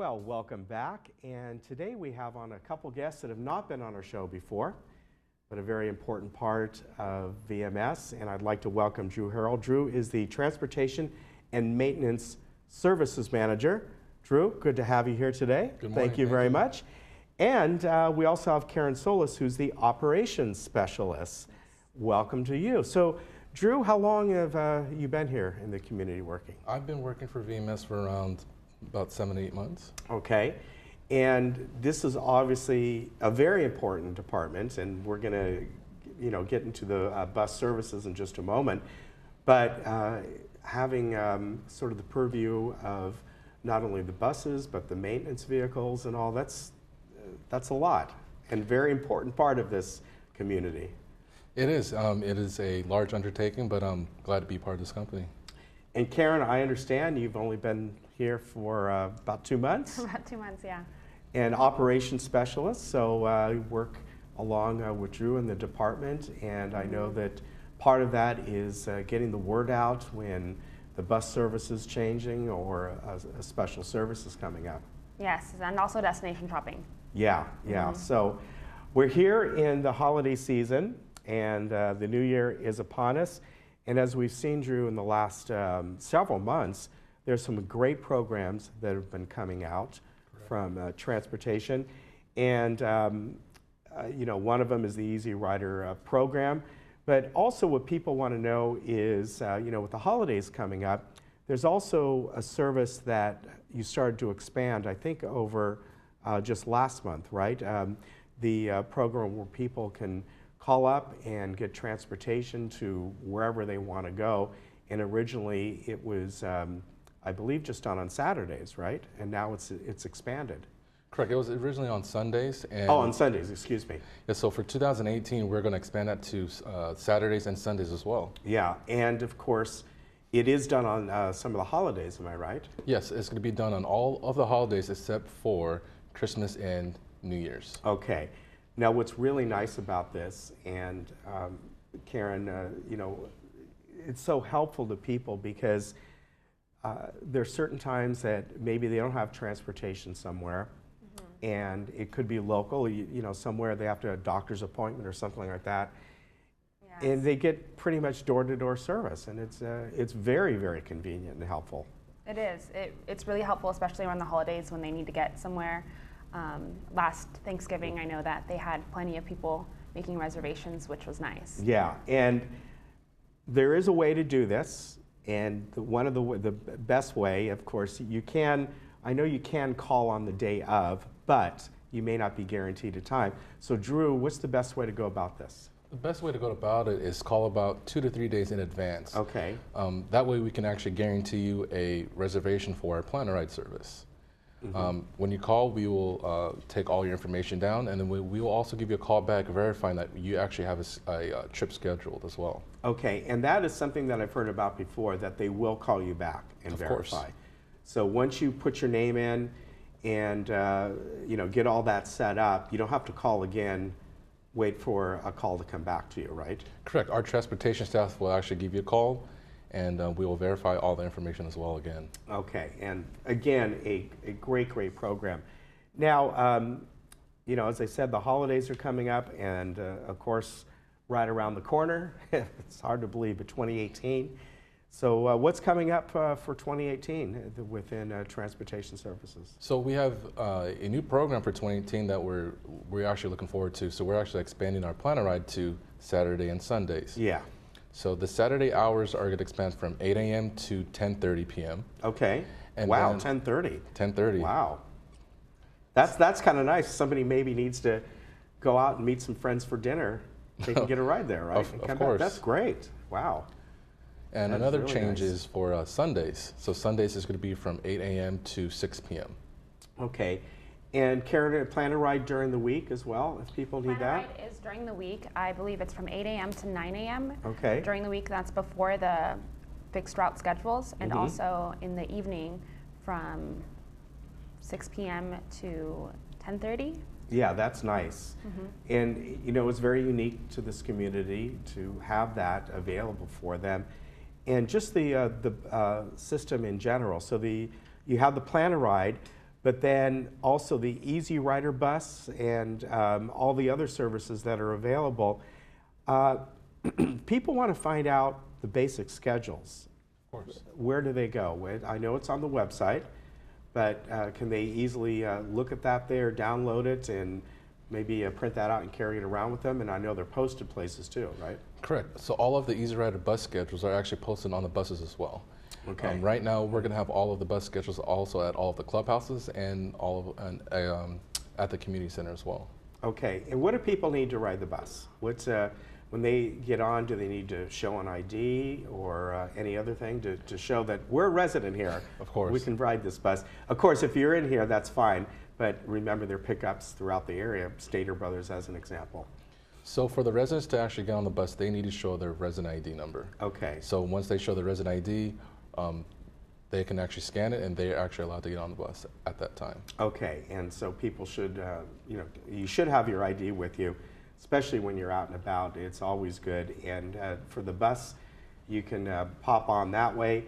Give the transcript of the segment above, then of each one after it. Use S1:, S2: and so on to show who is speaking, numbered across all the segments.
S1: Well, welcome back. And today we have on a couple guests that have not been on our show before, but a very important part of VMS. And I'd like to welcome Drew Harrell. Drew is the Transportation and Maintenance Services Manager. Drew, good to have you here today.
S2: Good morning.
S1: Thank you very much. And we also have Karen Solis, who's the Operations Specialist. Welcome to you. So, Drew, how long have you been here in the community working?
S2: I've been working for VMS for around about 7 to 8 months.
S1: Okay. And this is obviously a very important department, and we're going to, get into the bus services in just a moment. But having sort of the purview of not only the buses, but the maintenance vehicles and all, that's a lot, and very important part of this community.
S2: It is. It is a large undertaking, but I'm glad to be part of this company.
S1: And Karen, I understand you've only been here for about 2 months?
S3: About 2 months, yeah.
S1: And operations specialist, so you work along with Drew in the department, and I know that part of that is getting the word out when the bus service is changing or a special service is coming up.
S3: Yes, and also destination shopping.
S1: Yeah. So we're here in the holiday season, and the new year is upon us. And as we've seen, Drew, in the last several months, there's some great programs that have been coming out from transportation. And, one of them is the Easy Rider program. But also what people want to know is, with the holidays coming up, there's also a service that you started to expand, I think, over just last month, right? The program where people can call up and get transportation to wherever they want to go. And originally it was, I believe, just on Saturdays, right? And now it's expanded.
S2: Correct. It was originally on Sundays. And
S1: on Sundays, excuse me.
S2: Yeah, so for 2018, we're going to expand that to Saturdays and Sundays as well.
S1: Yeah, and of course, it is done on some of the holidays, am I right?
S2: Yes, it's going to be done on all of the holidays except for Christmas and New Year's.
S1: Okay. Now, what's really nice about this, and Karen, it's so helpful to people because there are certain times that maybe they don't have transportation somewhere, and it could be local, somewhere they have to have a doctor's appointment or something like that. Yes. And they get pretty much door-to-door service, and it's very, very convenient and helpful.
S3: It is. It's really helpful, especially around the holidays when they need to get somewhere. Last Thanksgiving, I know that they had plenty of people making reservations, which was nice.
S1: Yeah, and there is a way to do this, and one of the best way, of course, I know you can call on the day of, but you may not be guaranteed a time. So Drew, what's the best way to go about this?
S2: The best way to go about it is call about 2 to 3 days in advance.
S1: Okay.
S2: That way we can actually guarantee you a reservation for our plan-a-ride service. When you call, we will take all your information down, and then we will also give you a call back verifying that you actually have a trip scheduled as well.
S1: Okay, and that is something that I've heard about before, that they will call you back and verify. Course. So once you put your name in and get all that set up, you don't have to call again, wait for a call to come back to you, right?
S2: Correct. Our transportation staff will actually give you a call, and we will verify all the information as well again. Okay,
S1: and again, a great program. Now, as I said, the holidays are coming up, and of course, right around the corner. It's hard to believe, but 2018. So what's coming up for 2018 within transportation services?
S2: So we have a new program for 2018 that we're actually looking forward to. So we're actually expanding our plan-a-ride to Saturday and Sundays.
S1: Yeah.
S2: So the Saturday hours are going to expand from 8 a.m. to 10:30 p.m.
S1: Okay. And wow, 10:30.
S2: 10:30.
S1: Wow. That's kind of nice. Somebody maybe needs to go out and meet some friends for dinner. They can get a ride there, right?
S2: Of course.
S1: That's great. Wow.
S2: And another really change is for Sundays. So Sundays is going to be from 8 a.m. to 6 p.m.
S1: Okay. And Karen, plan a ride during the week as well, if people need that?
S3: Plan a ride is during the week. I believe it's from 8 a.m. to 9 a.m.
S1: Okay.
S3: During the week, that's before the fixed route schedules, and also in the evening from 6 p.m. to 10:30.
S1: Yeah, that's nice. And it's very unique to this community to have that available for them. And just the system in general. So you have the plan a ride, but then also the Easy Rider bus and all the other services that are available. People want to find out the basic schedules.
S2: Of course.
S1: Where do they go? I know it's on the website, but can they easily look at that there, download it, and maybe print that out and carry it around with them? And I know they're posted places too, right?
S2: Correct. So all of the Easy Rider bus schedules are actually posted on the buses as well.
S1: Okay.
S2: Right now, we're going to have all of the bus schedules also at all of the clubhouses and at the community center as well.
S1: Okay. And what do people need to ride the bus? What's when they get on, do they need to show an ID or any other thing to show that we're a resident here?
S2: Of course.
S1: We can ride this bus. Of course, if you're in here, that's fine. But remember, there are pickups throughout the area, Stater Brothers as an example.
S2: So for the residents to actually get on the bus, they need to show their resident ID number.
S1: Okay.
S2: So once they show the resident ID, they can actually scan it, and they're actually allowed to get on the bus at that time.
S1: Okay, and so people should, you should have your ID with you, especially when you're out and about. It's always good. And for the bus, you can pop on that way.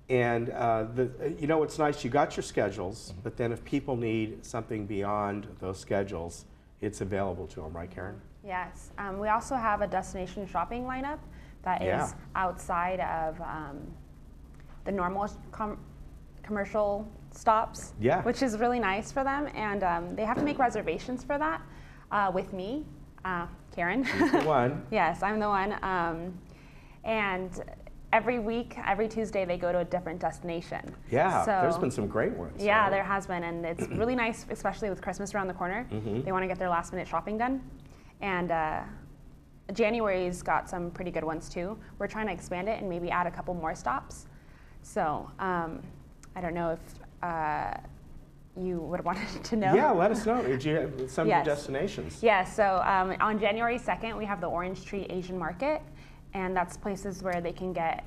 S1: And it's nice, you got your schedules, but then if people need something beyond those schedules, it's available to them, right, Karen?
S3: Yes. We also have a destination shopping lineup that is outside of the normal commercial stops, which is really nice for them. And they have to make reservations for that with me, Karen.
S1: She's the one.
S3: Yes, I'm the one. And every week, every Tuesday, they go to a different destination.
S1: Yeah,
S3: so,
S1: there's been some great ones.
S3: Yeah, there has been. And it's really nice, especially with Christmas around the corner. They want to get their last minute shopping done. And January's got some pretty good ones too. We're trying to expand it and maybe add a couple more stops. So I don't know if you would want to know.
S1: Yeah, let us know. Did you have some of the destinations?
S3: Yeah, so on January 2nd, we have the Orange Tree Asian Market. And that's places where they can get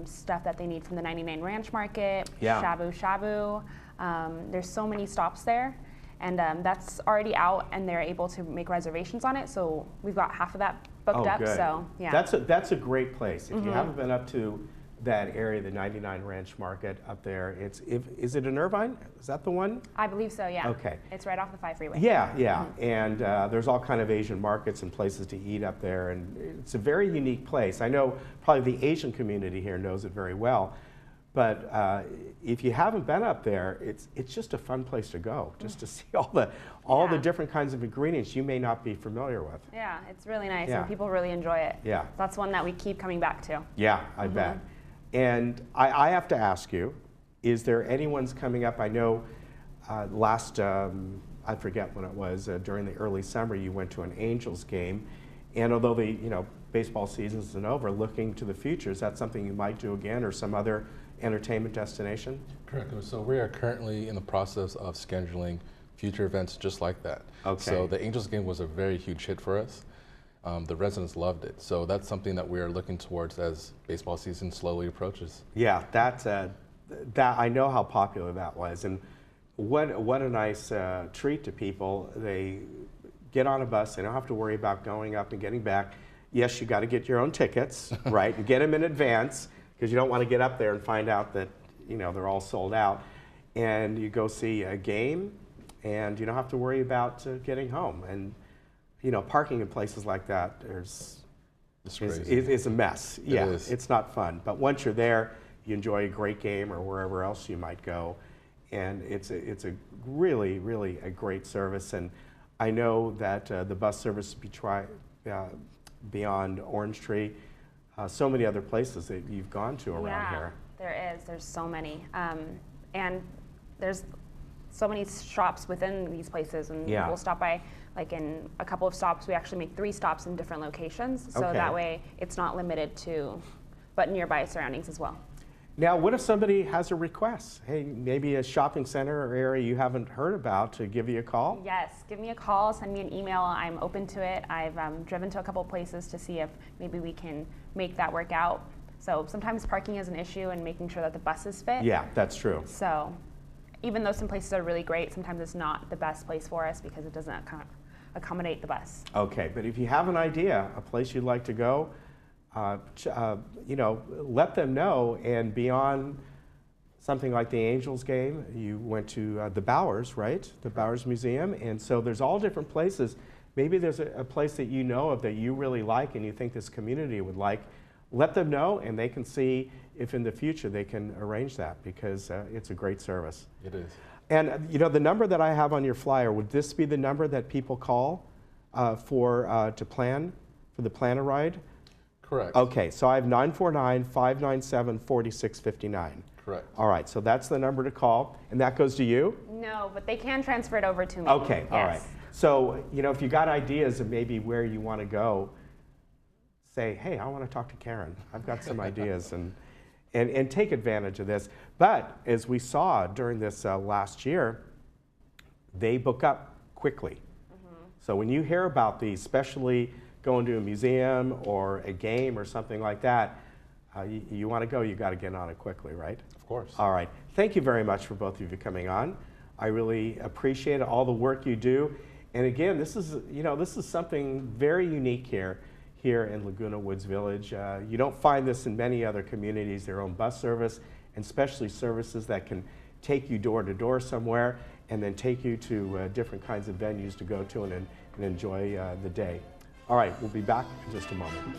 S3: stuff that they need from the 99 Ranch Market, Shabu Shabu. There's so many stops there. And that's already out, and they're able to make reservations on it. So we've got half of that booked up.
S1: Good.
S3: So yeah,
S1: that's a great place. If you haven't been up to that area, the 99 Ranch Market up there, is it in Irvine? Is that the one?
S3: I believe so. Yeah.
S1: Okay.
S3: It's right off the 5 freeway.
S1: Yeah. And there's all kind of Asian markets and places to eat up there, and it's a very unique place. I know probably the Asian community here knows it very well. But if you haven't been up there, it's just a fun place to go, just to see all the different kinds of ingredients you may not be familiar with.
S3: Yeah, it's really nice, and people really enjoy it.
S1: Yeah.
S3: That's one that we keep coming back to.
S1: Yeah, I bet. And I have to ask you, is there anyone's coming up? I know last, I forget when it was, during the early summer, you went to an Angels game. And although the baseball season isn't over, looking to the future, is that something you might do again, or some other entertainment destination?
S2: Correct. So we are currently in the process of scheduling future events just like that.
S1: Okay.
S2: So the Angels game was a very huge hit for us. The residents loved it. So that's something that we are looking towards as baseball season slowly approaches.
S1: Yeah, that I know how popular that was, and what a nice treat to people. They get on a bus, they don't have to worry about going up and getting back. Yes, you got to get your own tickets, right, and get them in advance, because you don't want to get up there and find out that they're all sold out. And you go see a game, and you don't have to worry about getting home. And parking in places like that is a mess. Yeah, it's not fun. But once you're there, you enjoy a great game or wherever else you might go, and it's a really, really a great service. And I know that the bus service beyond Orange Tree, so many other places that you've gone to around here.
S3: There's so many, and there's so many shops within these places, and we'll stop by. Like in a couple of stops, we actually make 3 stops in different locations, so that way it's not limited to, but nearby surroundings as well.
S1: Now, what if somebody has a request? Hey, maybe a shopping center or area you haven't heard about, to give you a call?
S3: Yes, give me a call, send me an email. I'm open to it. I've driven to a couple of places to see if maybe we can make that work out. So sometimes parking is an issue, and making sure that the buses fit.
S1: Yeah, that's true.
S3: So even though some places are really great, sometimes it's not the best place for us because it doesn't accommodate the bus.
S1: Okay, but if you have an idea, a place you'd like to go, let them know. And beyond something like the Angels game, you went to the Bowers, right? The Bowers Museum. And so there's all different places. Maybe there's a place that you know of that you really like and you think this community would like. Let them know, and they can see if in the future they can arrange that, because it's a great service.
S2: It is.
S1: And you know, the number that I have on your flyer, would this be the number that people call to plan for the planner ride?
S2: Correct.
S1: Okay, so I have 949-597-4659.
S2: Correct.
S1: All right, so that's the number to call, and that goes to you?
S3: No, but they can transfer it over to me.
S1: Okay, all right.
S3: Yes.
S1: So, you know, if you got ideas of maybe where you want to go, say, hey, I want to talk to Karen. I've got some ideas, and take advantage of this. But as we saw during this last year, they book up quickly. So when you hear about these, especially going to a museum or a game or something like that, you want to go, you got to get on it quickly, right?
S2: Of course.
S1: All right. Thank you very much for both of you coming on. I really appreciate all the work you do. And again, this is something very unique here in Laguna Woods Village. You don't find this in many other communities, their own bus service, and especially services that can take you door to door somewhere and then take you to different kinds of venues to go to and enjoy the day. All right, we'll be back in just a moment.